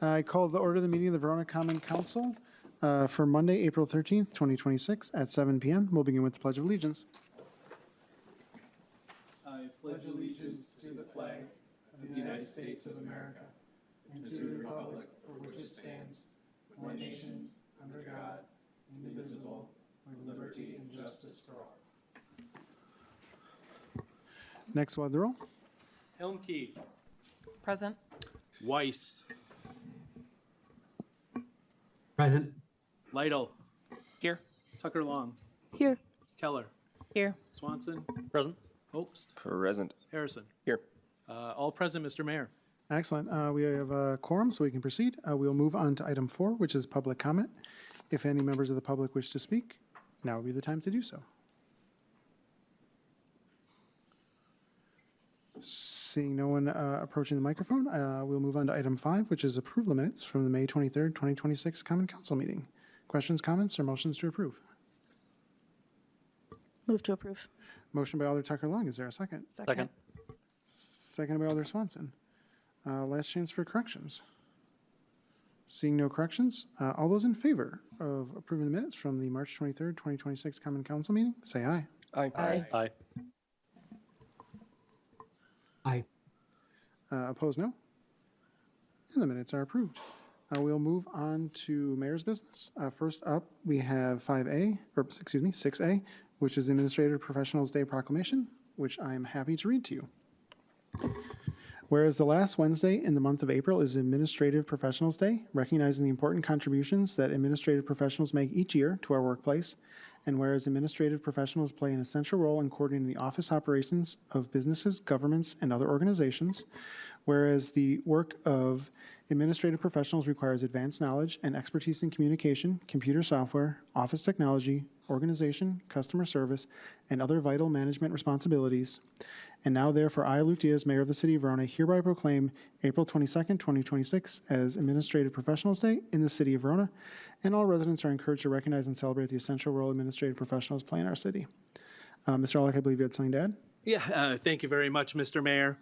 I call the order of the meeting of the Verona Common Council for Monday, April 13th, 2026 at 7 p.m. We'll begin with the Pledge of Allegiance. I pledge allegiance to the flag of the United States of America and to the republic for which it stands, one nation, under God, indivisible, with liberty and justice for all. Next, we'll have the roll. Helmke. Present. Weiss. Present. Lytle. Here. Tucker Long. Here. Keller. Here. Swanson. Present. Obst. Present. Harrison. Here. All present, Mr. Mayor. Excellent. We have a quorum, so we can proceed. We'll move on to item 4, which is public comment. If any members of the public wish to speak, now would be the time to do so. Seeing no one approaching the microphone, we'll move on to item 5, which is approve the minutes from the May 23rd, 2026 Common Council meeting. Questions, comments, or motions to approve? Move to approve. Motion by Alder Tucker Long. Is there a second? Second. Second by Alder Swanson. Last chance for corrections. Seeing no corrections, all those in favor of approving the minutes from the March 23rd, 2026 Common Council meeting, say aye. Aye. Aye. Aye. Aye. Opposed, no. And the minutes are approved. We'll move on to mayor's business. First up, we have 6A, which is the Administrative Professionals Day Proclamation, which I'm happy to read to you. Whereas the last Wednesday in the month of April is Administrative Professionals Day, recognizing the important contributions that administrative professionals make each year to our workplace, and whereas administrative professionals play an essential role in coordinating the office operations of businesses, governments, and other organizations, whereas the work of administrative professionals requires advanced knowledge and expertise in communication, computer software, office technology, organization, customer service, and other vital management responsibilities. And now, therefore, I, Luke Diaz, Mayor of the City of Verona, hereby proclaim April 22nd, 2026 as Administrative Professionals Day in the City of Verona, and all residents are encouraged to recognize and celebrate the essential role administrative professionals play in our city. Mr. Alec, I believe you had something to add? Yeah, thank you very much, Mr. Mayor.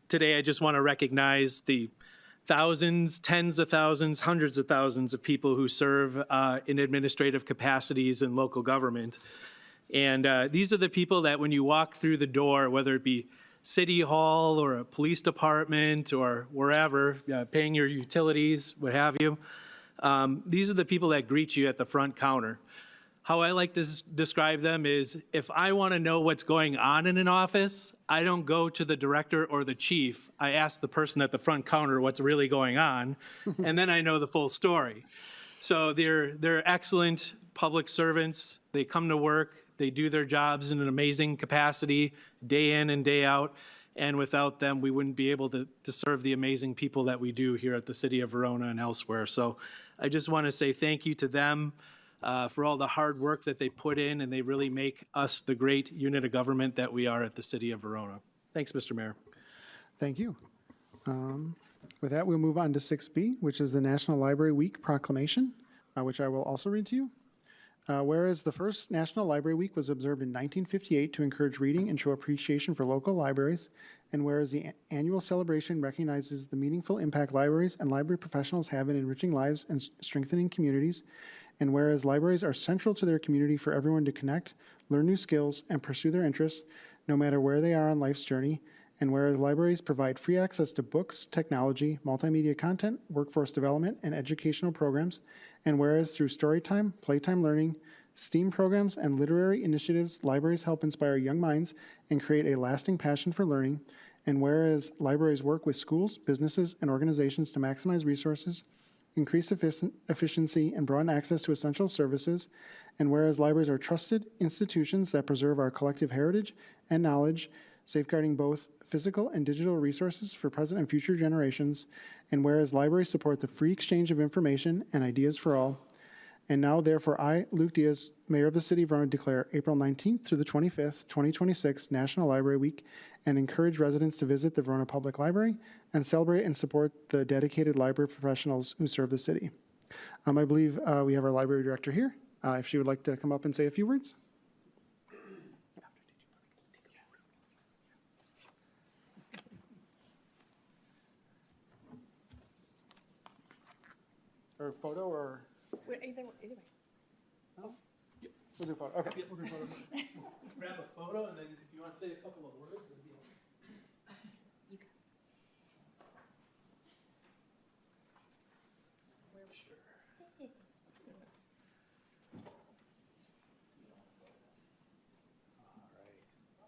Today, I just want to recognize the thousands, tens of thousands, hundreds of thousands of people who serve in administrative capacities in local government. And these are the people that when you walk through the door, whether it be City Hall or a police department or wherever, paying your utilities, what have you, these are the people that greet you at the front counter. How I like to describe them is if I want to know what's going on in an office, I don't go to the director or the chief. I ask the person at the front counter what's really going on, and then I know the full story. So they're excellent public servants. They come to work. They do their jobs in an amazing capacity, day in and day out. And without them, we wouldn't be able to serve the amazing people that we do here at the City of Verona and elsewhere. So I just want to say thank you to them. For all the hard work that they put in, and they really make us the great unit of government that we are at the City of Verona. Thanks, Mr. Mayor. Thank you. With that, we'll move on to 6B, which is the National Library Week Proclamation, which I will also read to you. Whereas the first National Library Week was observed in 1958 to encourage reading and show appreciation for local libraries, and whereas the annual celebration recognizes the meaningful impact libraries and library professionals have in enriching lives and strengthening communities, and whereas libraries are central to their community for everyone to connect, learn new skills, and pursue their interests, no matter where they are on life's journey, and whereas libraries provide free access to books, technology, multimedia content, workforce development, and educational programs, and whereas through storytime, playtime learning, STEAM programs, and literary initiatives, libraries help inspire young minds and create a lasting passion for learning, and whereas libraries work with schools, businesses, and organizations to maximize resources, increase efficiency, and broaden access to essential services, and whereas libraries are trusted institutions that preserve our collective heritage and knowledge, safeguarding both physical and digital resources for present and future generations, and whereas libraries support the free exchange of information and ideas for all, and now, therefore, I, Luke Diaz, Mayor of the City of Verona, declare April 19th through the 25th, 2026 National Library Week, and encourage residents to visit the Verona Public Library and celebrate and support the dedicated library professionals who serve the city. I believe we have our library director here, if she would like to come up and say a few words. Or photo or? Either way. We'll do photo, okay. We'll do photo. Grab a photo, and then if you want to say a couple of words, it'd be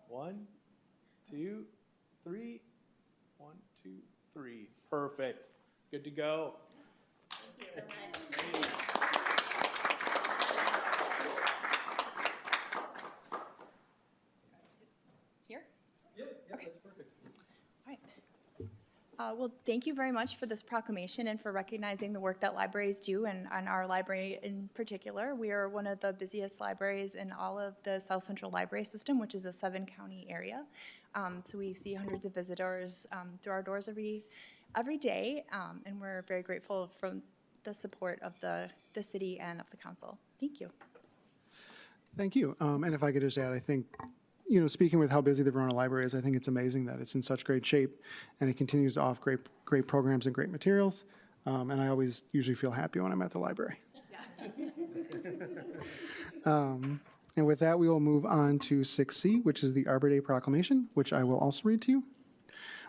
One, two, three. 1, 2, 3. Perfect. Good to go. Here? Yep, that's perfect. All right. Well, thank you very much for this proclamation and for recognizing the work that libraries do, and our library in particular. We are one of the busiest libraries in all of the South Central Library System, which is a 7-county area. So we see hundreds of visitors through our doors every day, and we're very grateful for the support of the city and of the council. Thank you. Thank you. And if I could just add, I think, speaking with how busy the Verona Library is, I think it's amazing that it's in such great shape and it continues to offer great programs and great materials. And I always usually feel happy when I'm at the library. And with that, we will move on to 6C, which is the Arbor Day Proclamation, which I will also read to you.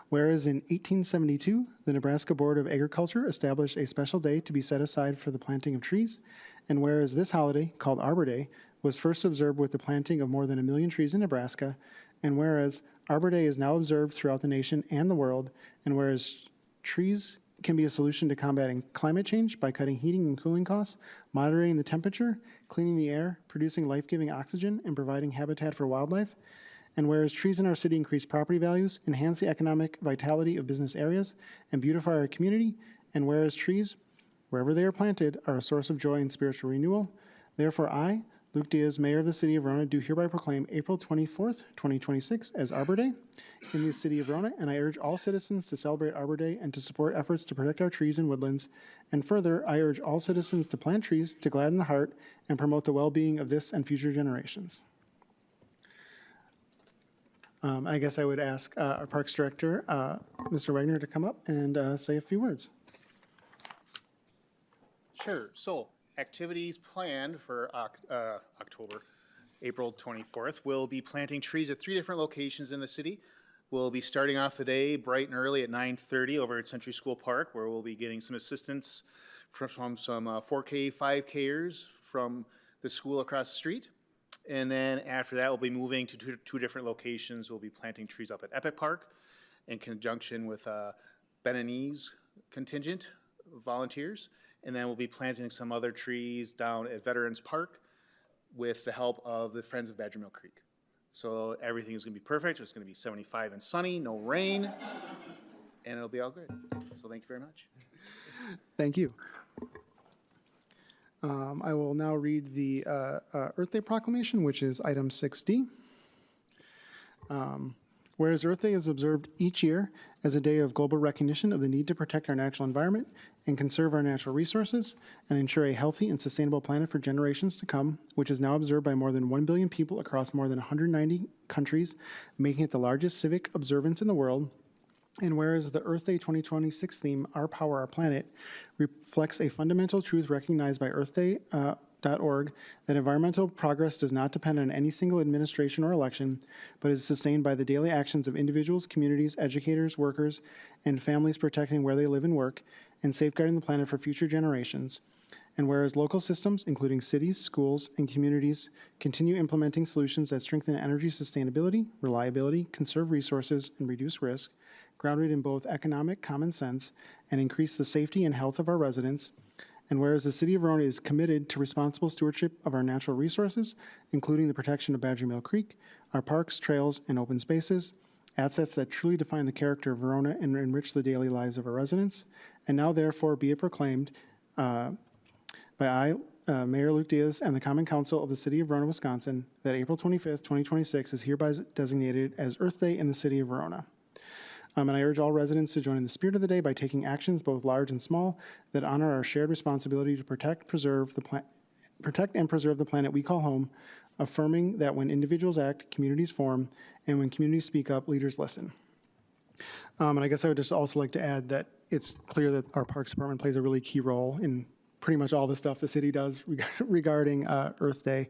Whereas in 1872, the Nebraska Board of Agriculture established a special day to be set aside for the planting of trees, and whereas this holiday, called Arbor Day, was first observed with the planting of more than 1 million trees in Nebraska, and whereas Arbor Day is now observed throughout the nation and the world, and whereas trees can be a solution to combating climate change by cutting heating and cooling costs, moderating the temperature, cleaning the air, producing life-giving oxygen, and providing habitat for wildlife, and whereas trees in our city increase property values, enhance the economic vitality of business areas, and beautify our community, and whereas trees, wherever they are planted, are a source of joy and spiritual renewal, therefore I, Luke Diaz, Mayor of the City of Verona, do hereby proclaim April 24th, 2026 as Arbor Day in the City of Verona, and I urge all citizens to celebrate Arbor Day and to support efforts to protect our trees and woodlands. And further, I urge all citizens to plant trees to gladden the heart and promote the well-being of this and future generations. I guess I would ask our Parks Director, Mr. Wagner, to come up and say a few words. Sure. So activities planned for April 24th. We'll be planting trees at 3 different locations in the city. We'll be starting off the day bright and early at 9:30 over at Century School Park, where we'll be getting some assistance from some 4K, 5Kers from the school across the street. And then after that, we'll be moving to two different locations. We'll be planting trees up at Epic Park in conjunction with Benanese contingent volunteers. And then we'll be planting some other trees down at Veterans Park with the help of the Friends of Badger Mill Creek. So everything is gonna be perfect. It's gonna be 75 and sunny, no rain, and it'll be all good. So thank you very much. Thank you. I will now read the Earth Day Proclamation, which is item 6D. Whereas Earth Day is observed each year as a day of global recognition of the need to protect our natural environment and conserve our natural resources and ensure a healthy and sustainable planet for generations to come, which is now observed by more than 1 billion people across more than 190 countries, making it the largest civic observance in the world. And whereas the Earth Day 2026 theme, Our Power, Our Planet, reflects a fundamental truth recognized by earthday.org that environmental progress does not depend on any single administration or election, but is sustained by the daily actions of individuals, communities, educators, workers, and families protecting where they live and work and safeguarding the planet for future generations. And whereas local systems, including cities, schools, and communities, continue implementing solutions that strengthen energy sustainability, reliability, conserve resources, and reduce risk, grounded in both economic common sense and increase the safety and health of our residents. And whereas the City of Verona is committed to responsible stewardship of our natural resources, including the protection of Badger Mill Creek, our parks, trails, and open spaces, assets that truly define the character of Verona and enrich the daily lives of our residents. And now therefore be it proclaimed by I, Mayor Luke Diaz, and the Common Council of the City of Verona, Wisconsin, that April 25th, 2026 is hereby designated as Earth Day in the City of Verona. And I urge all residents to join in the spirit of the day by taking actions, both large and small, that honor our shared responsibility to protect and preserve the planet we call home, affirming that when individuals act, communities form, and when communities speak up, leaders listen. And I guess I would just also like to add that it's clear that our Parks Department plays a really key role in pretty much all the stuff the city does regarding Earth Day.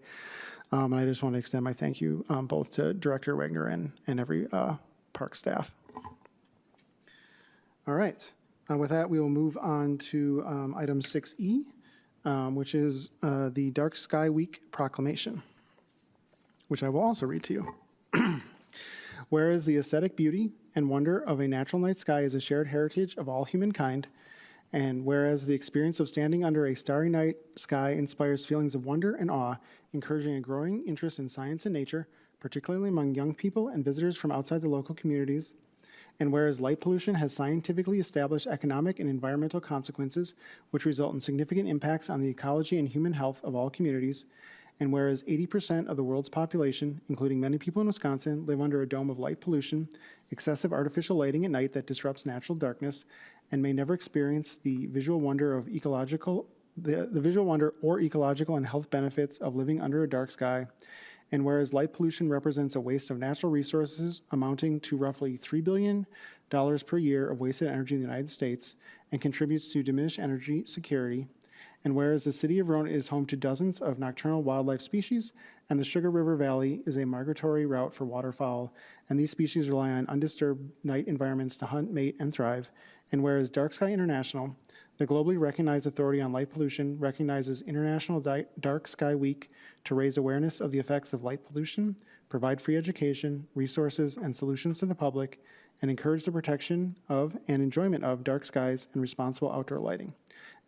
And I just want to extend my thank you both to Director Wagner and every park staff. All right. With that, we will move on to item 6E, which is the Dark Sky Week proclamation, which I will also read to you. Whereas the aesthetic beauty and wonder of a natural night sky is a shared heritage of all humankind, and whereas the experience of standing under a starry night sky inspires feelings of wonder and awe, encouraging a growing interest in science and nature, particularly among young people and visitors from outside the local communities, and whereas light pollution has scientifically established economic and environmental consequences which result in significant impacts on the ecology and human health of all communities, and whereas 80% of the world's population, including many people in Wisconsin, live under a dome of light pollution, excessive artificial lighting at night that disrupts natural darkness, and may never experience the visual wonder of the visual wonder or ecological and health benefits of living under a dark sky. And whereas light pollution represents a waste of natural resources amounting to roughly $3 billion per year of wasted energy in the United States and contributes to diminished energy security, and whereas the city of Verona is home to dozens of nocturnal wildlife species, and the Sugar River Valley is a migratory route for waterfowl, and these species rely on undisturbed night environments to hunt, mate, and thrive, and whereas Dark Sky International, the globally recognized authority on light pollution, recognizes International Dark Sky Week to raise awareness of the effects of light pollution, provide free education, resources, and solutions to the public, and encourage the protection of and enjoyment of dark skies and responsible outdoor lighting.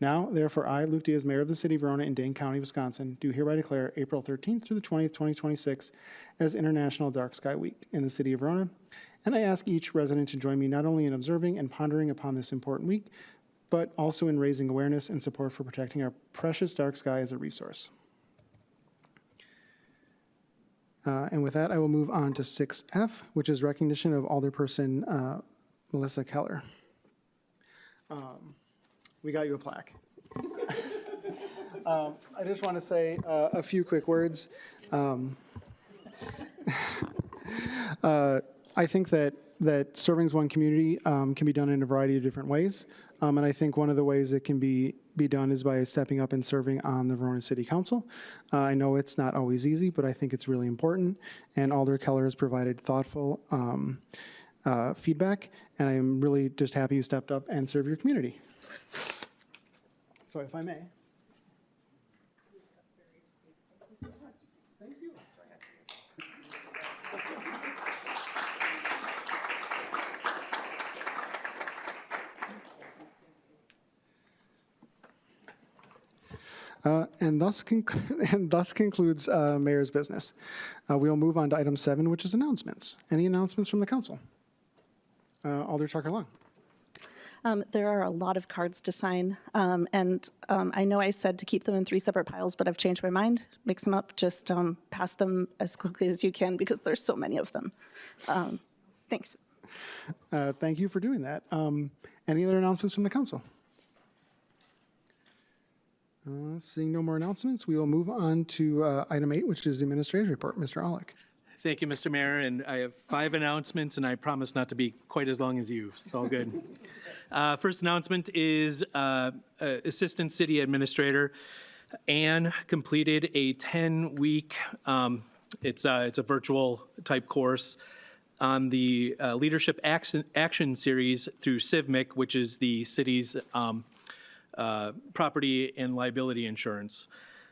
Now, therefore, I, Luke Diaz, Mayor of the City of Verona in Dane County, Wisconsin, do hereby declare April 13th through the 20th, 2026 as International Dark Sky Week in the City of Verona. And I ask each resident to join me not only in observing and pondering upon this important week, but also in raising awareness and support for protecting our precious dark sky as a resource. And with that, I will move on to 6F, which is recognition of Alderperson Melissa Keller. We got you a plaque. I just want to say a few quick words. I think that serving as one community can be done in a variety of different ways. And I think one of the ways it can be done is by stepping up and serving on the Verona City Council. I know it's not always easy, but I think it's really important. And Alder Keller has provided thoughtful feedback, and I am really just happy you stepped up and served your community. So if I may. Thank you. And thus concludes Mayor's business. We'll move on to item 7, which is announcements. Any announcements from the council? Alder Tucker Long. There are a lot of cards to sign, and I know I said to keep them in 3 separate piles, but I've changed my mind. Mix them up, just pass them as quickly as you can because there's so many of them. Thanks. Thank you for doing that. Any other announcements from the council? Seeing no more announcements, we will move on to item 8, which is the administrative report. Mr. Aulick. Thank you, Mr. Mayor, and I have 5 announcements, and I promise not to be quite as long as you. It's all good. First announcement is Assistant City Administrator Ann completed a 10-week, it's a virtual type course on the Leadership Action Series through CIVMIC, which is the city's property and liability insurance.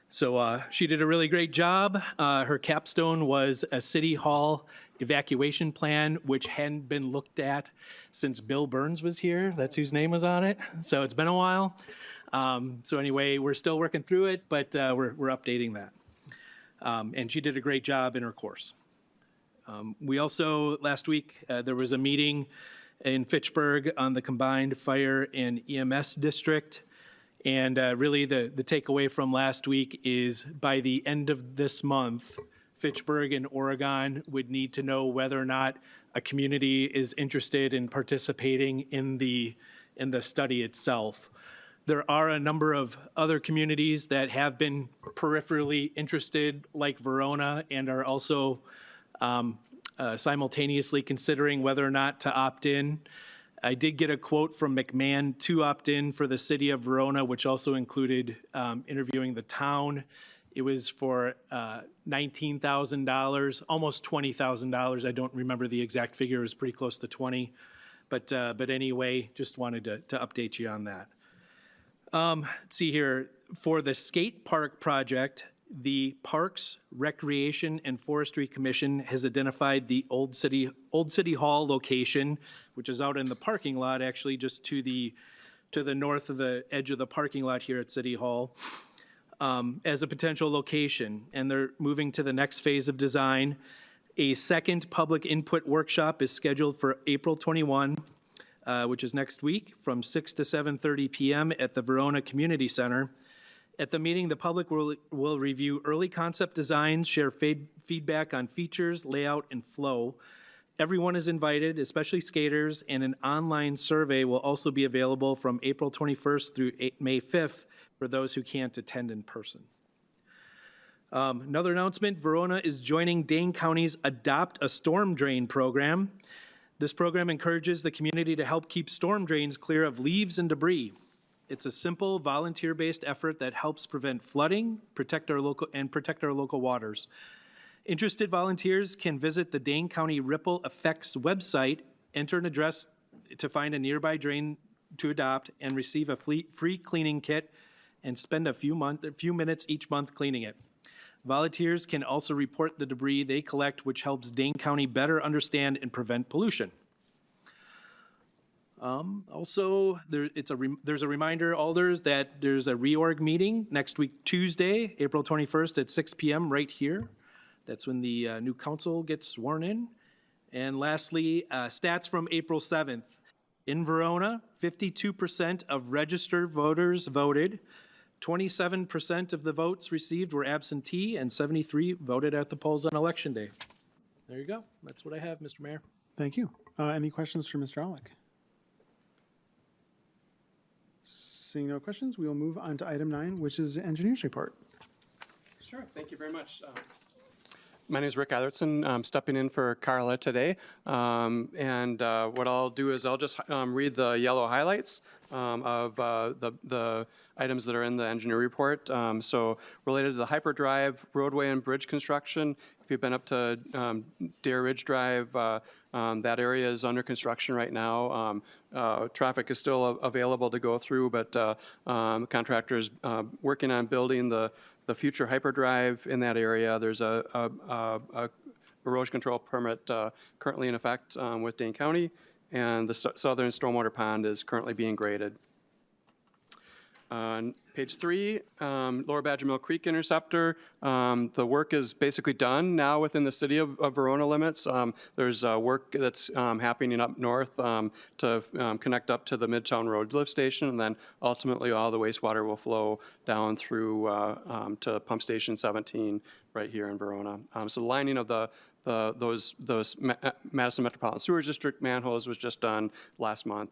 So she did a really great job. Her capstone was a city hall evacuation plan, which hadn't been looked at since Bill Burns was here. That's whose name was on it. So it's been a while. So anyway, we're still working through it, but we're updating that. And she did a great job in her course. We also, last week, there was a meeting in Fitchburg on the combined fire and EMS district. And really the takeaway from last week is by the end of this month, Fitchburg and Oregon would need to know whether or not a community is interested in participating in the study itself. There are a number of other communities that have been peripherally interested, like Verona, and are also simultaneously considering whether or not to opt in. I did get a quote from McMahon to opt in for the city of Verona, which also included interviewing the town. It was for $19,000, almost $20,000. I don't remember the exact figure. It was pretty close to 20. But anyway, just wanted to update you on that. Let's see here. For the skate park project, the Parks, Recreation, and Forestry Commission has identified the Old City Hall location, which is out in the parking lot, actually, just to the north of the edge of the parking lot here at City Hall, as a potential location. And they're moving to the next phase of design. A second public input workshop is scheduled for April 21, which is next week, from 6 to 7:30 p.m. at the Verona Community Center. At the meeting, the public will review early concept designs, share feedback on features, layout, and flow. Everyone is invited, especially skaters, and an online survey will also be available from April 21st through May 5th for those who can't attend in person. Another announcement, Verona is joining Dane County's Adopt a Storm Drain program. This program encourages the community to help keep storm drains clear of leaves and debris. It's a simple, volunteer-based effort that helps prevent flooding, protect our local waters. Interested volunteers can visit the Dane County Ripple Effects website, enter an address to find a nearby drain to adopt, and receive a free cleaning kit, and spend a few minutes each month cleaning it. Volunteers can also report the debris they collect, which helps Dane County better understand and prevent pollution. Also, there's a reminder, Alders, that there's a reorg meeting next week, Tuesday, April 21st at 6 p.m. right here. That's when the new council gets sworn in. And lastly, stats from April 7th. In Verona, 52% of registered voters voted. 27% of the votes received were absentee, and 73 voted at the polls on Election Day. There you go. That's what I have, Mr. Mayor. Thank you. Any questions for Mr. Aulick? Seeing no questions, we will move on to item 9, which is the engineer's report. Sure, thank you very much. My name is Rick Eithertson. I'm stepping in for Carla today. What I'll do is I'll just read the yellow highlights of the items that are in the engineer report. So related to the hyperdrive, roadway and bridge construction, if you've been up to Dare Ridge Drive, that area is under construction right now. Traffic is still available to go through, but contractors working on building the future hyperdrive in that area. There's a erosion control permit currently in effect with Dane County, and the southern stormwater pond is currently being graded. On page 3, Lower Badger Mill Creek Interceptor, the work is basically done now within the city of Verona limits. There's work that's happening up north to connect up to the Midtown Road lift station, and then ultimately all the wastewater will flow down through to Pump Station 17 right here in Verona. So the lining of those Madison Metropolitan Sewer District manholes was just done last month,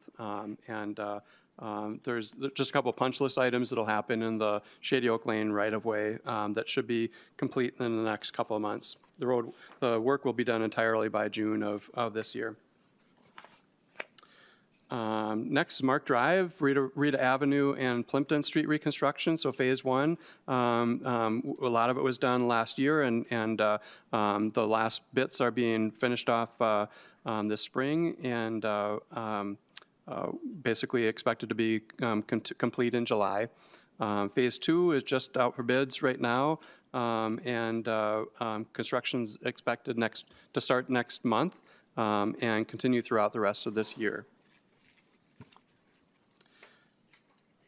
there's just a couple of punch list items that'll happen in the Shady Oak Lane right-of-way that should be complete in the next couple of months. The work will be done entirely by June of this year. Next, Mark Drive, Rita Avenue, and Plimpton Street reconstruction. So phase 1, a lot of it was done last year, and the last bits are being finished off this spring, and basically expected to be complete in July. Phase 2 is just out for bids right now, and construction's expected to start next month and continue throughout the rest of this year.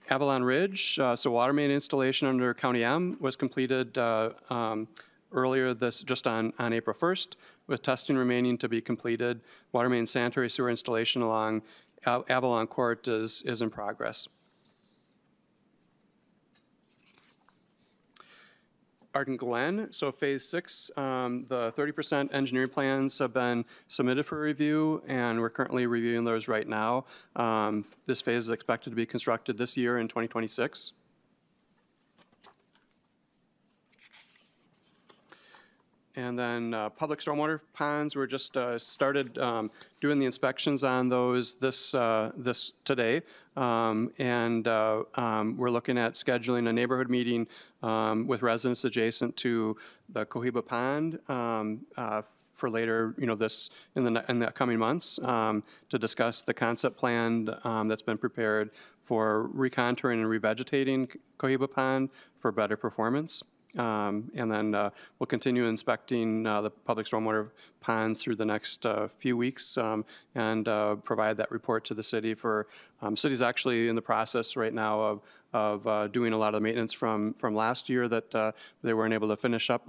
Avalon Ridge, so water main installation under County M was completed earlier just on April 1st, with testing remaining to be completed. Water main sanitary sewer installation along Avalon Court is in progress. Arden Glen, so phase 6, the 30% engineering plans have been submitted for review, and we're currently reviewing those right now. This phase is expected to be constructed this year in 2026. And then public stormwater ponds, we're just started doing the inspections on those this today. We're looking at scheduling a neighborhood meeting with residents adjacent to the Cohiba Pond for later, this in the coming months to discuss the concept plan that's been prepared for recontouring and revegetating Cohiba Pond for better performance. And then we'll continue inspecting the public stormwater ponds through the next few weeks and provide that report to the city. City's actually in the process right now of doing a lot of the maintenance from last year that they weren't able to finish up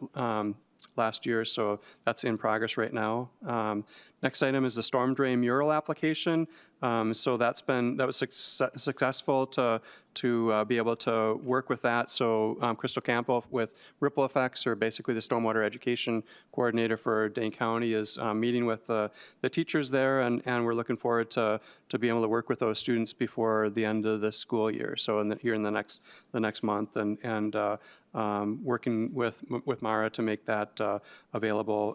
last year, so that's in progress right now. Next item is the storm drain mural application. So that was successful to be able to work with that. So Crystal Campbell with Ripple Effects, or basically the stormwater education coordinator for Dane County, is meeting with the teachers there, and we're looking forward to being able to work with those students before the end of the school year. So here in the next month, and working with Mara to make that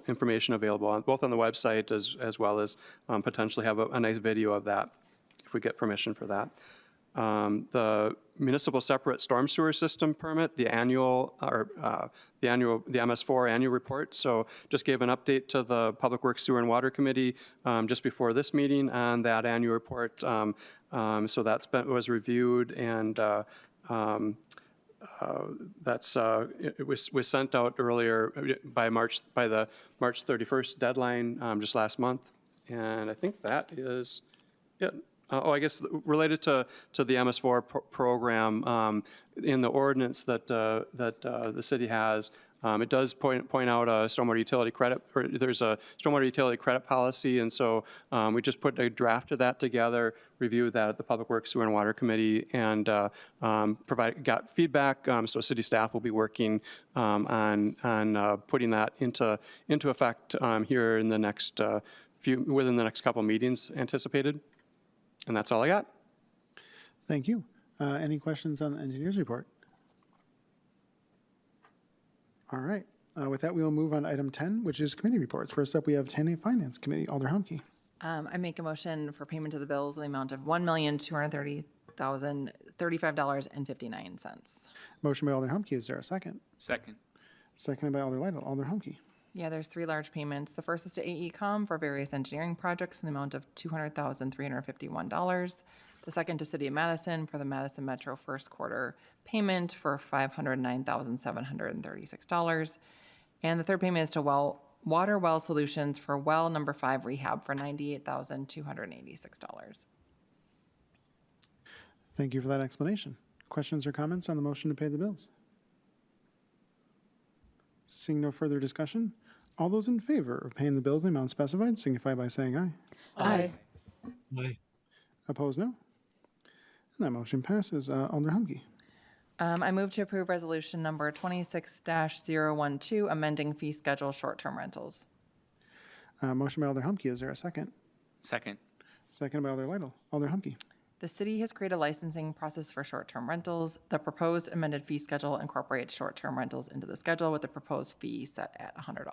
information available both on the website as well as potentially have a nice video of that if we get permission for that. The municipal separate storm sewer system permit, the MS4 annual report. So just gave an update to the Public Works, Sewer and Water Committee just before this meeting on that annual report. So was reviewed, and it was sent out earlier by the March 31st deadline just last month, and I think that is it. I guess related to the MS4 program, in the ordinance that the city has, it does point out a stormwater utility credit, or there's a stormwater utility credit policy, and so we just put a draft of that together, reviewed that at the Public Works, Sewer and Water Committee, and got feedback. So city staff will be working on putting that into effect here in the next within the next couple meetings anticipated. And that's all I got. Thank you. Any questions on the engineer's report? All right. With that, we will move on to item 10, which is committee reports. First up, we have 10A Finance Committee. Alder Humke. I make a motion for payment of the bills in the amount of $1,230,035.59. Motion by Alder Humke. Is there a second? Second. Seconded by Alder Lytle. Alder Humke. Yeah, there's 3 large payments. The first is to AECom for various engineering projects in the amount of $200,351. The second to City of Madison for the Madison Metro first quarter payment for $509,736. And the third payment is to Water Well Solutions for well number 5 rehab for $98,286. Thank you for that explanation. Questions or comments on the motion to pay the bills? Seeing no further discussion, all those in favor of paying the bills in the amount specified signify by saying aye. Aye. Opposed, no. And that motion passes. Alder Humke. I move to approve resolution number 26-012, amending fee schedule short-term rentals. Motion by Alder Humke. Is there a second? Second. Second by Alder Lytle. Alder Humke. The city has created a licensing process for short-term rentals. The proposed amended fee schedule incorporates short-term rentals into the schedule with the proposed fee set at $100.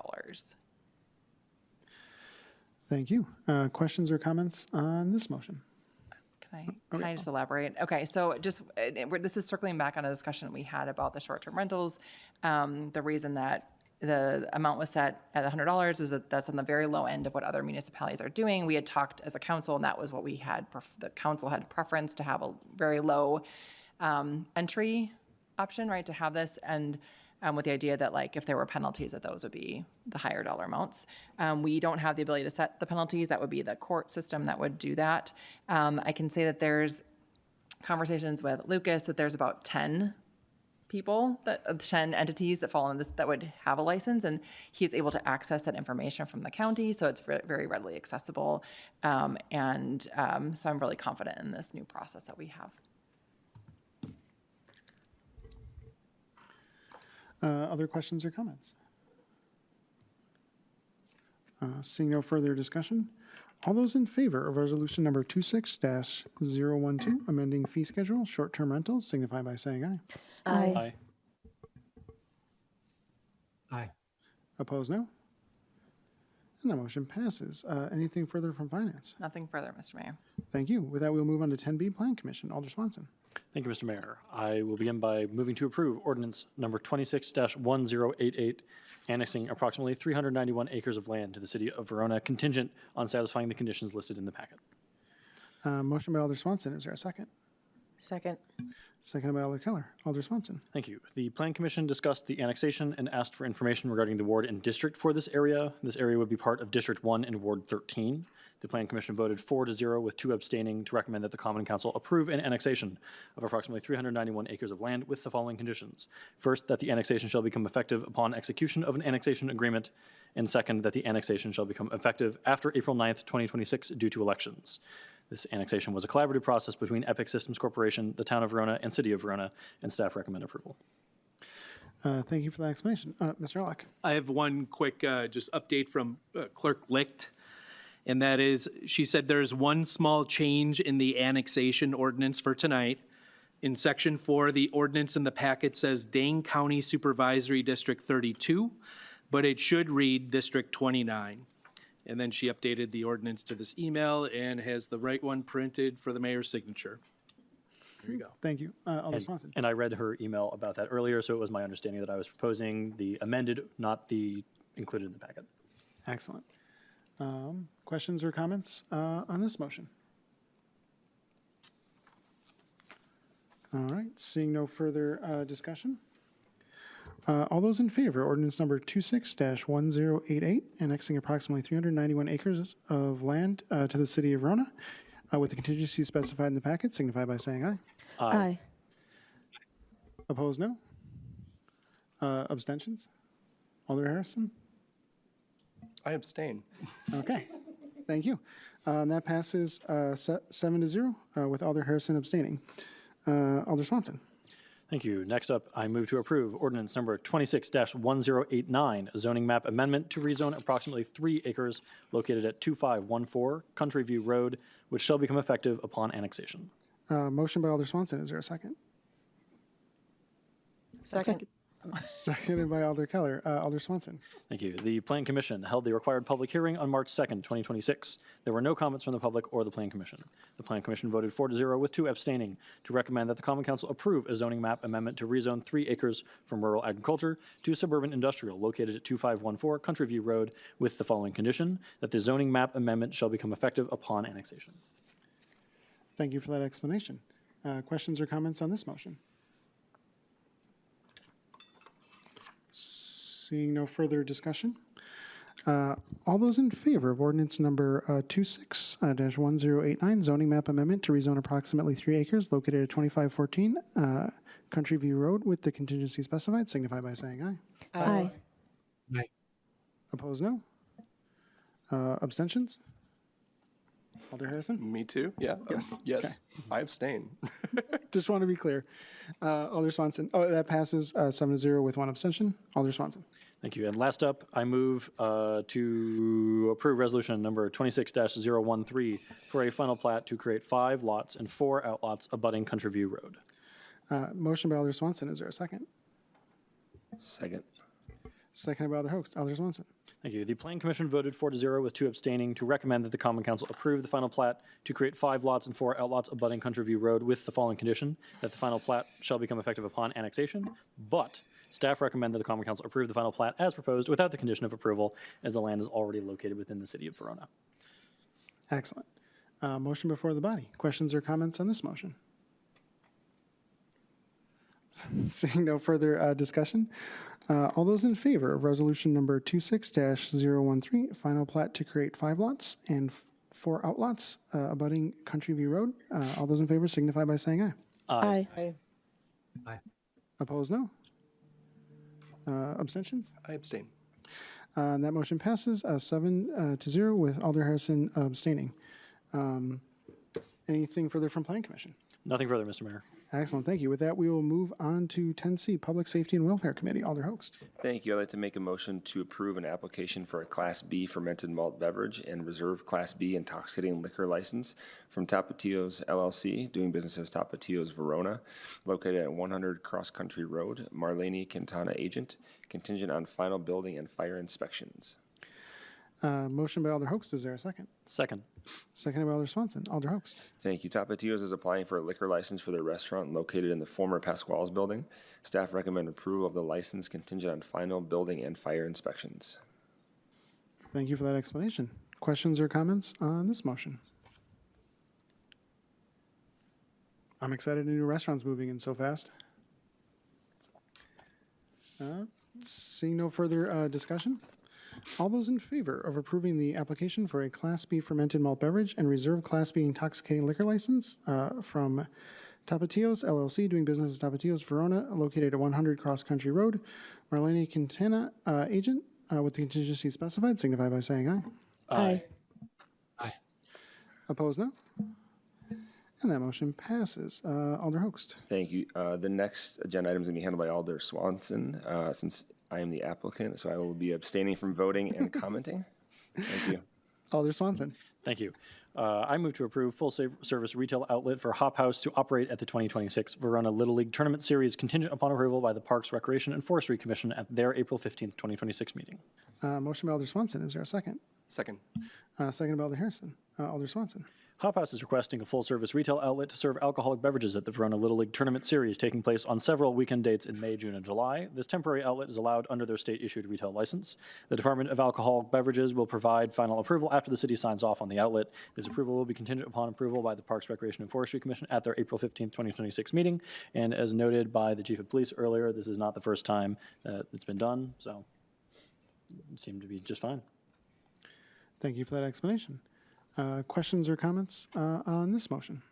Thank you. Questions or comments on this motion? Can I just elaborate? Okay, so this is circling back on a discussion we had about the short-term rentals. The reason that the amount was set at $100 was that's on the very low end of what other municipalities are doing. We had talked as a council, and that was what we had. The council had preference to have a very low entry option, right? To have this, and with the idea that if there were penalties, that those would be the higher dollar amounts. We don't have the ability to set the penalties. That would be the court system that would do that. I can say that there's conversations with Lucas that there's about 10 people, 10 entities that fall in this that would have a license, and he's able to access that information from the county, so it's very readily accessible. So I'm really confident in this new process that we have. Other questions or comments? Seeing no further discussion, all those in favor of resolution number 26-012, amending fee schedule, short-term rentals, signify by saying aye. Aye. Aye. Opposed, no. And that motion passes. Anything further from finance? Nothing further, Mr. Mayor. Thank you. With that, we'll move on to 10B, Plan Commission. Alder Swanson. Thank you, Mr. Mayor. I will begin by moving to approve ordinance number 26-1088, annexing approximately 391 acres of land to the city of Verona contingent on satisfying the conditions listed in the packet. Motion by Alder Swanson. Is there a second? Second. Seconded by Alder Keller. Alder Swanson. Thank you. The Plan Commission discussed the annexation and asked for information regarding the ward and district for this area. This area would be part of District 1 and Ward 13. The Plan Commission voted 4-0 with 2 abstaining to recommend that the Common Council approve an annexation of approximately 391 acres of land with the following conditions. First, that the annexation shall become effective upon execution of an annexation agreement. And second, that the annexation shall become effective after April 9th, 2026 due to elections. This annexation was a collaborative process between Epic Systems Corporation, the Town of Verona, and City of Verona, and staff recommend approval. Thank you for that explanation. Mr. Ehrlich. I have one quick just update from Clerk Licht, and that is, she said there's one small change in the annexation ordinance for tonight. In Section 4, the ordinance in the packet says Dane County Supervisory District 32, but it should read District 29. And then she updated the ordinance to this email and has the right one printed for the mayor's signature. There you go. Thank you. Alder Swanson. And I read her email about that earlier, so it was my understanding that I was proposing the amended, not the included in the packet. Excellent. Questions or comments on this motion? All right, seeing no further discussion. All those in favor, ordinance number 26-1088, annexing approximately 391 acres of land to the city of Verona, with the contingency specified in the packet, signify by saying aye. Aye. Opposed, no. Abstentions? Alder Harrison? I abstain. Okay, thank you. That passes 7-0 with Alder Harrison abstaining. Alder Swanson. Thank you. Next up, I move to approve ordinance number 26-1089, a zoning map amendment to rezone approximately 3 acres located at 2514 Country View Road, which shall become effective upon annexation. Motion by Alder Swanson. Is there a second? Second. Seconded by Alder Keller. Alder Swanson. Thank you. The Plan Commission held the required public hearing on March 2nd, 2026. There were no comments from the public or the Plan Commission. The Plan Commission voted 4-0 with 2 abstaining to recommend that the Common Council approve a zoning map amendment to rezone 3 acres from rural agriculture to suburban industrial located at 2514 Country View Road with the following condition, that the zoning map amendment shall become effective upon annexation. Thank you for that explanation. Questions or comments on this motion? Seeing no further discussion. All those in favor of ordinance number 26-1089, zoning map amendment to rezone approximately 3 acres located at 2514 Country View Road with the contingency specified, signify by saying aye. Aye. Aye. Opposed, no. Abstentions? Alder Harrison? Me too? Yeah. Yes. Yes. Okay. I abstain. Just want to be clear. Alder Swanson. Oh, that passes 7-0 with 1 abstention. Alder Swanson. Thank you. And last up, I move to approve resolution number 26-013 for a final plat to create 5 lots and 4 outlots abutting Country View Road. Motion by Alder Swanson. Is there a second? Second. Seconded by Alder Host. Alder Swanson. Thank you. The Plan Commission voted 4-0 with 2 abstaining to recommend that the Common Council approve the final plat to create 5 lots and 4 outlots abutting Country View Road with the following condition, that the final plat shall become effective upon annexation, but staff recommend that the Common Council approve the final plat as proposed without the condition of approval, as the land is already located within the city of Verona. Excellent. Motion before the body. Questions or comments on this motion? Seeing no further discussion. All those in favor of resolution number 26-013, final plat to create 5 lots and 4 outlots abutting Country View Road, all those in favor signify by saying aye. Aye. Aye. Aye. Opposed, no. Abstentions? I abstain. That motion passes 7-0 with Alder Harrison abstaining. Anything further from Plan Commission? Nothing further, Mr. Mayor. Excellent, thank you. With that, we will move on to 10C, Public Safety and Welfare Committee. Alder Host. Thank you. I'd like to make a motion to approve an application for a Class B fermented malt beverage and reserve Class B intoxicating liquor license from Tapatios LLC, doing business as Tapatios Verona, located at 100 Cross Country Road, Marlene Quintana agent, contingent on final building and fire inspections. Motion by Alder Host. Is there a second? Second. Seconded by Alder Swanson. Alder Host. Thank you. Tapatios is applying for a liquor license for their restaurant located in the former Pasquale's building. Staff recommend approval of the license contingent on final building and fire inspections. Thank you for that explanation. Questions or comments on this motion? I'm excited a new restaurant's moving in so fast. Seeing no further discussion, all those in favor of approving the application for a Class B fermented malt beverage and reserve Class B intoxicating liquor license from Tapatios LLC, doing business as Tapatios Verona, located at 100 Cross Country Road, Marlene Quintana agent, with the contingency specified, signify by saying aye. Aye. Opposed, no? And that motion passes. Alder Host. Thank you. The next agenda item is going to be handled by Alder Swanson, since I am the applicant, so I will be abstaining from voting and commenting. Thank you. Alder Swanson. Thank you. I move to approve full-service retail outlet for Hop House to operate at the 2026 Verona Little League Tournament Series contingent upon approval by the Parks, Recreation, and Forestry Commission at their April 15th, 2026 meeting. Motion by Alder Swanson. Is there a second? Second. Second by Alder Harrison. Alder Swanson. Hop House is requesting a full-service retail outlet to serve alcoholic beverages at the Verona Little League Tournament Series taking place on several weekend dates in May, June, and July. This temporary outlet is allowed under their state-issued retail license. The Department of Alcoholic Beverages will provide final approval after the city signs off on the outlet. This approval will be contingent upon approval by the Parks, Recreation, and Forestry Commission at their April 15th, 2026 meeting. And as noted by the Chief of Police earlier, this is not the first time it's been done, so it seemed to be just fine. Thank you for that explanation. Questions or comments on this motion?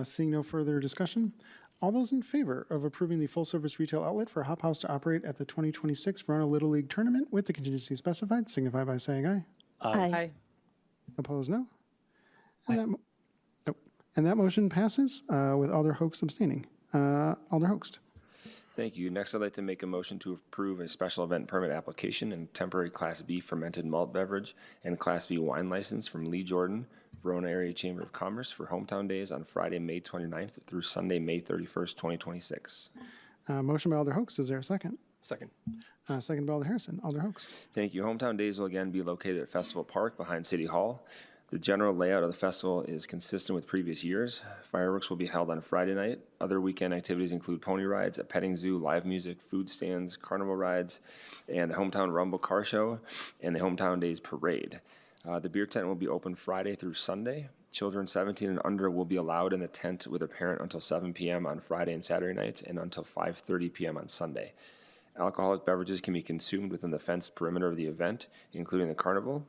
Seeing no further discussion, all those in favor of approving the full-service retail outlet for Hop House to operate at the 2026 Verona Little League Tournament with the contingency specified, signify by saying aye. Aye. Opposed, no? And that motion passes with Alder Host abstaining. Alder Host. Thank you. Next, I'd like to make a motion to approve a special event permit application and temporary Class B fermented malt beverage and Class B wine license from Lee Jordan, Verona Area Chamber of Commerce for Hometown Days on Friday, May 29th through Sunday, May 31st, 2026. Motion by Alder Host. Is there a second? Second. Second by Alder Harrison. Alder Host. Thank you. Hometown Days will again be located at Festival Park behind City Hall. The general layout of the festival is consistent with previous years. Fireworks will be held on Friday night. Other weekend activities include pony rides, a petting zoo, live music, food stands, carnival rides, and the Hometown Rumble Car Show and the Hometown Days Parade. The beer tent will be open Friday through Sunday. Children 17 and under will be allowed in the tent with a parent until 7 p.m. on Friday and Saturday nights and until 5:30 p.m. on Sunday. Alcoholic beverages can be consumed within the fenced perimeter of the event, including the carnival.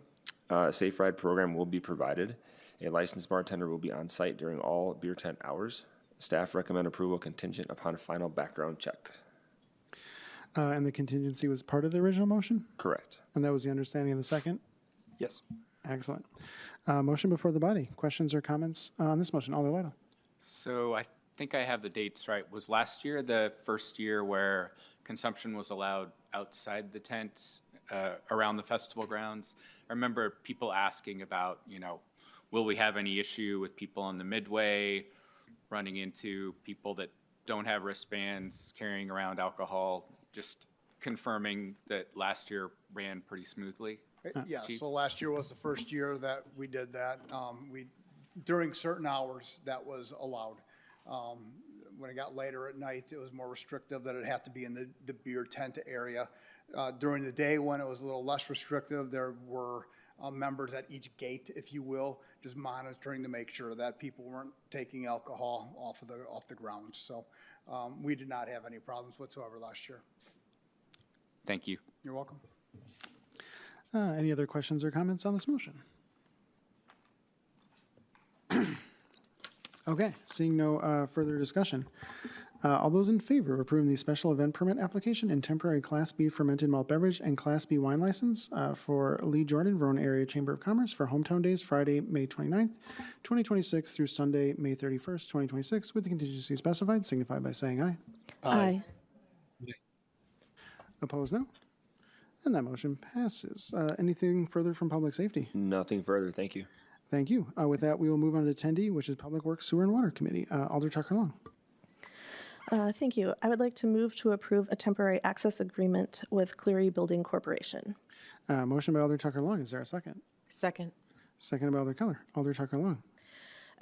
A safe ride program will be provided. A licensed bartender will be on site during all beer tent hours. Staff recommend approval contingent upon final background check. And the contingency was part of the original motion? Correct. And that was the understanding of the second? Yes. Excellent. Motion before the body. Questions or comments on this motion? Alder Lytle. So I think I have the dates right. Was last year the first year where consumption was allowed outside the tent around the festival grounds? I remember people asking about, will we have any issue with people on the midway running into people that don't have wristbands, carrying around alcohol? Just confirming that last year ran pretty smoothly. Yeah, Chief? so last year was the first year that we did that. During certain hours, that was allowed. When it got later at night, it was more restrictive that it had to be in the beer tent area. During the day, when it was a little less restrictive, there were members at each gate, if you will, just monitoring to make sure that people weren't taking alcohol off the grounds. So we did not have any problems whatsoever last year. Thank you. You're welcome. Any other questions or comments on this motion? Okay, seeing no further discussion. All those in favor of approving the special event permit application and temporary Class B fermented malt beverage and Class B wine license for Lee Jordan, Verona Area Chamber of Commerce for Hometown Days, Friday, May 29th, 2026 through Sunday, May 31st, 2026, with the contingency specified, signify by saying aye. Aye. Opposed, no. And that motion passes. Anything further from Public Safety? Nothing further, thank you. Thank you. With that, we will move on to 10D, which is Public Works, Sewer, and Water Committee. Alder Tucker Long. Thank you. I would like to move to approve a temporary access agreement with Cleary Building Corporation. Motion by Alder Tucker Long. Is there a second? Second. Second by Alder Keller. Alder Tucker Long.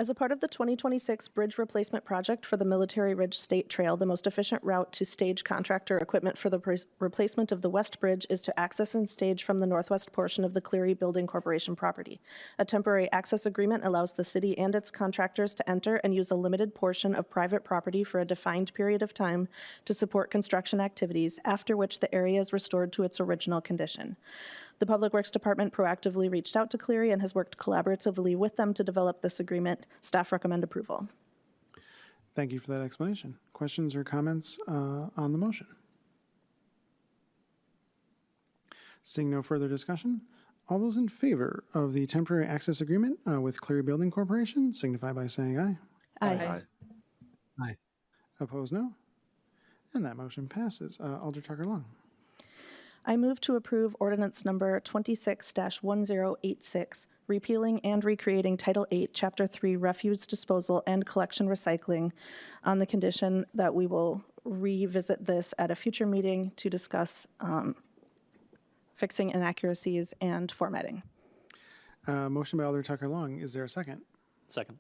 As a part of the 2026 bridge replacement project for the Military Ridge State Trail, the most efficient route to stage contractor equipment for the replacement of the West Bridge is to access and stage from the northwest portion of the Cleary Building Corporation property. A temporary access agreement allows the city and its contractors to enter and use a limited portion of private property for a defined period of time to support construction activities, after which the area is restored to its original condition. The Public Works Department proactively reached out to Cleary and has worked collaboratively with them to develop this agreement. Staff recommend approval. Thank you for that explanation. Questions or comments on the motion? Seeing no further discussion, all those in favor of the temporary access agreement with Cleary Building Corporation signify by saying aye. Aye. Aye. Opposed, no. And that motion passes. Alder Tucker Long. I move to approve ordinance number 26-1086, repealing and recreating Title 8, Chapter 3, Refuse Disposal and Collection Recycling, on the condition that we will revisit this at a future meeting to discuss fixing inaccuracies and formatting. Motion by Alder Tucker Long. Is there a second? Second.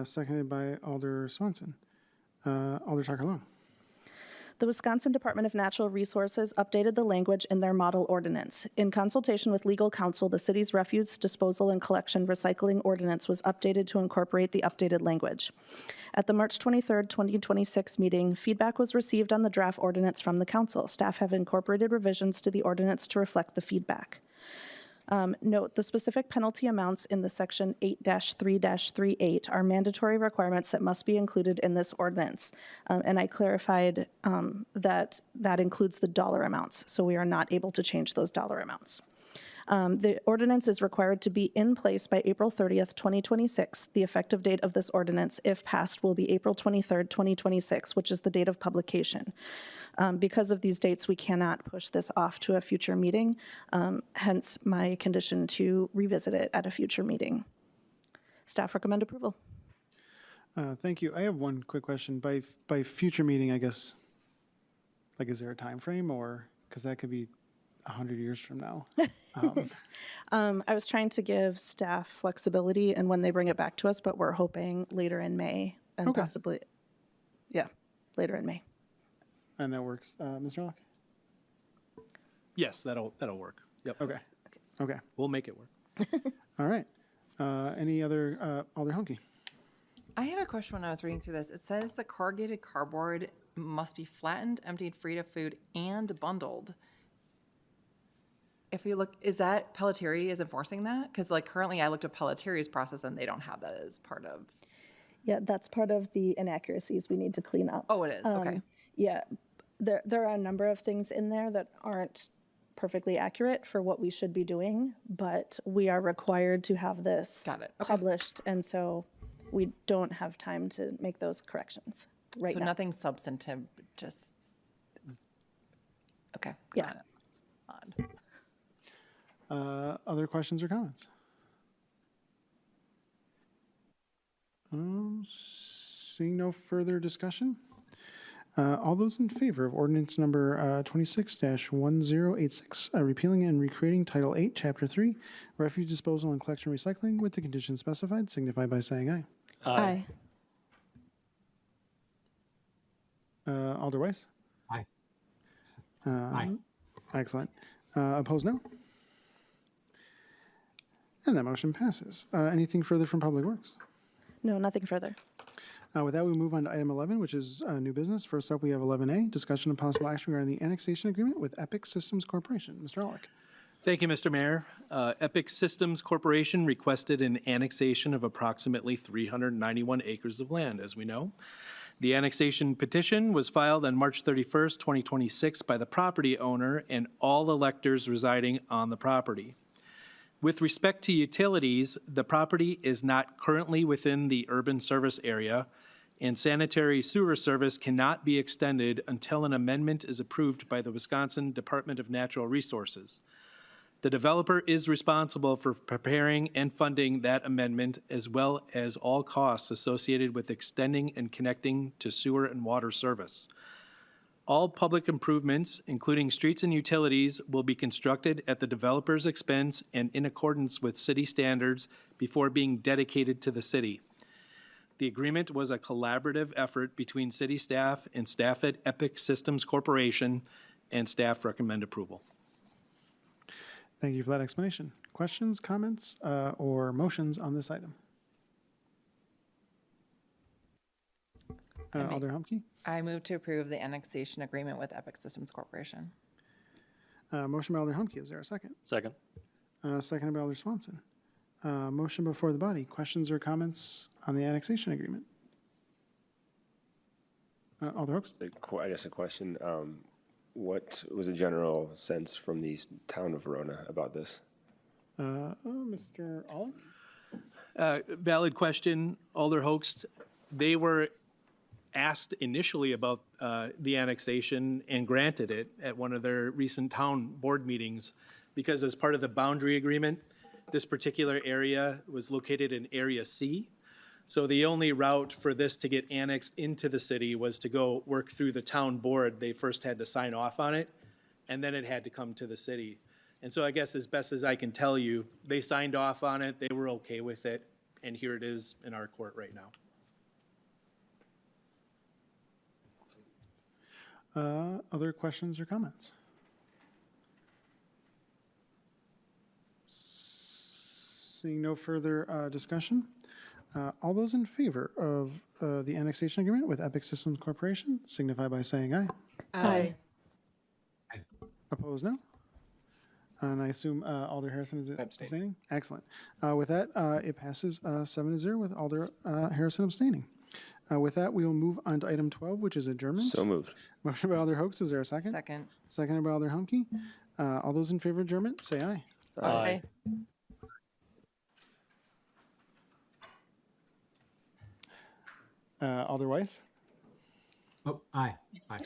Seconded by Alder Swanson. Alder Tucker Long. The Wisconsin Department of Natural Resources updated the language in their model ordinance. In consultation with legal counsel, the city's refuse disposal and collection recycling ordinance was updated to incorporate the updated language. At the March 23rd, 2026 meeting, feedback was received on the draft ordinance from the council. Staff have incorporated revisions to the ordinance to reflect the feedback. Note, the specific penalty amounts in the section 8-3-38 are mandatory requirements that must be included in this ordinance. And I clarified that that includes the dollar amounts, so we are not able to change those dollar amounts. The ordinance is required to be in place by April 30th, 2026. The effective date of this ordinance, if passed, will be April 23rd, 2026, which is the date of publication. Because of these dates, we cannot push this off to a future meeting, hence my condition to revisit it at a future meeting. Staff recommend approval. Thank you. I have one quick question. By future meeting, I guess, like, is there a time frame, or, because that could be 100 years from now? I was trying to give staff flexibility and when they bring it back to us, but we're hoping later in May and possibly, later in May. And that works. Mr. Locke? Yes, that'll work. Yep. Okay. We'll make it work. All right. Any other, Alder Hunke? I have a question when I was reading through this. It says the corrugated cardboard must be flattened, emptied, freed of food, and bundled. If you look, is that Pelletieri is enforcing that? Because like currently I looked at Pelleteri's process and they don't have that as part of. Yeah, that's part of the inaccuracies we need to clean up. Oh, it is, okay. Yeah, there are a number of things in there that aren't perfectly accurate for what we should be doing, but we are required to have this published, and so we don't have time to make those corrections right now. So nothing substantive, just, okay. Yeah. Odd. Other questions or comments? Seeing no further discussion, all those in favor of ordinance number 26-1086, repealing and recreating Title 8, Chapter 3, Refuse Disposal and Collection Recycling with the conditions specified, signify by saying aye. Aye. Alder Weiss? Aye. Aye. Excellent. Opposed, no? And that motion passes. Anything further from Public Works? No, nothing further. With that, we move on to item 11, which is new business. First up, we have 11A, discussion of possible action regarding the annexation agreement with Epic Systems Corporation. Mr. Orlick. Thank you, Mr. Mayor. Epic Systems Corporation requested an annexation of approximately 391 acres of land, as we know. The annexation petition was filed on March 31st, 2026 by the property owner and all electors residing on the property. With respect to utilities, the property is not currently within the urban service area, and sanitary sewer service cannot be extended until an amendment is approved by the Wisconsin Department of Natural Resources. The developer is responsible for preparing and funding that amendment, as well as all costs associated with extending and connecting to sewer and water service. All public improvements, including streets and utilities, will be constructed at the developer's expense and in accordance with city standards before being dedicated to the city. The agreement was a collaborative effort between city staff and staff at Epic Systems Corporation, and staff recommend approval. Thank you for that explanation. Questions, comments, or motions on this item? Alder Humke? I move to approve the annexation agreement with Epic Systems Corporation. Motion by Alder Humke. Is there a second? Second. Seconded by Alder Swanson. Motion before the body. Questions or comments on the annexation agreement? Alder Hooks? I guess a question. What was a general sense from the town of Verona about this? Mr. Olive? Valid question, Alder Hoaxed. They were asked initially about the annexation and granted it at one of their recent town board meetings, because as part of the boundary agreement, this particular area was located in Area C. So the only route for this to get annexed into the city was to go work through the town board. They first had to sign off on it, and then it had to come to the city. And so I guess as best as I can tell you, they signed off on it, they were okay with it, and here it is in our court right now. Other questions or comments? Seeing no further discussion, all those in favor of the annexation agreement with Epic Systems Corporation signify by saying aye. Aye. Opposed, no? And I assume Alder Harrison is abstaining? Excellent. With that, it passes 7-0 with Alder Harrison abstaining. With that, we will move on to item 12, which is adjournment. So moved. Motion by Alder Hoax. Is there a second? Second. Seconded by Alder Humke. All those in favor of adjournment, say aye. Aye. Alder Weiss. Oh, aye. Aye.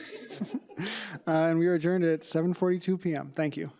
And we are adjourned at 7:42 p.m. Thank you.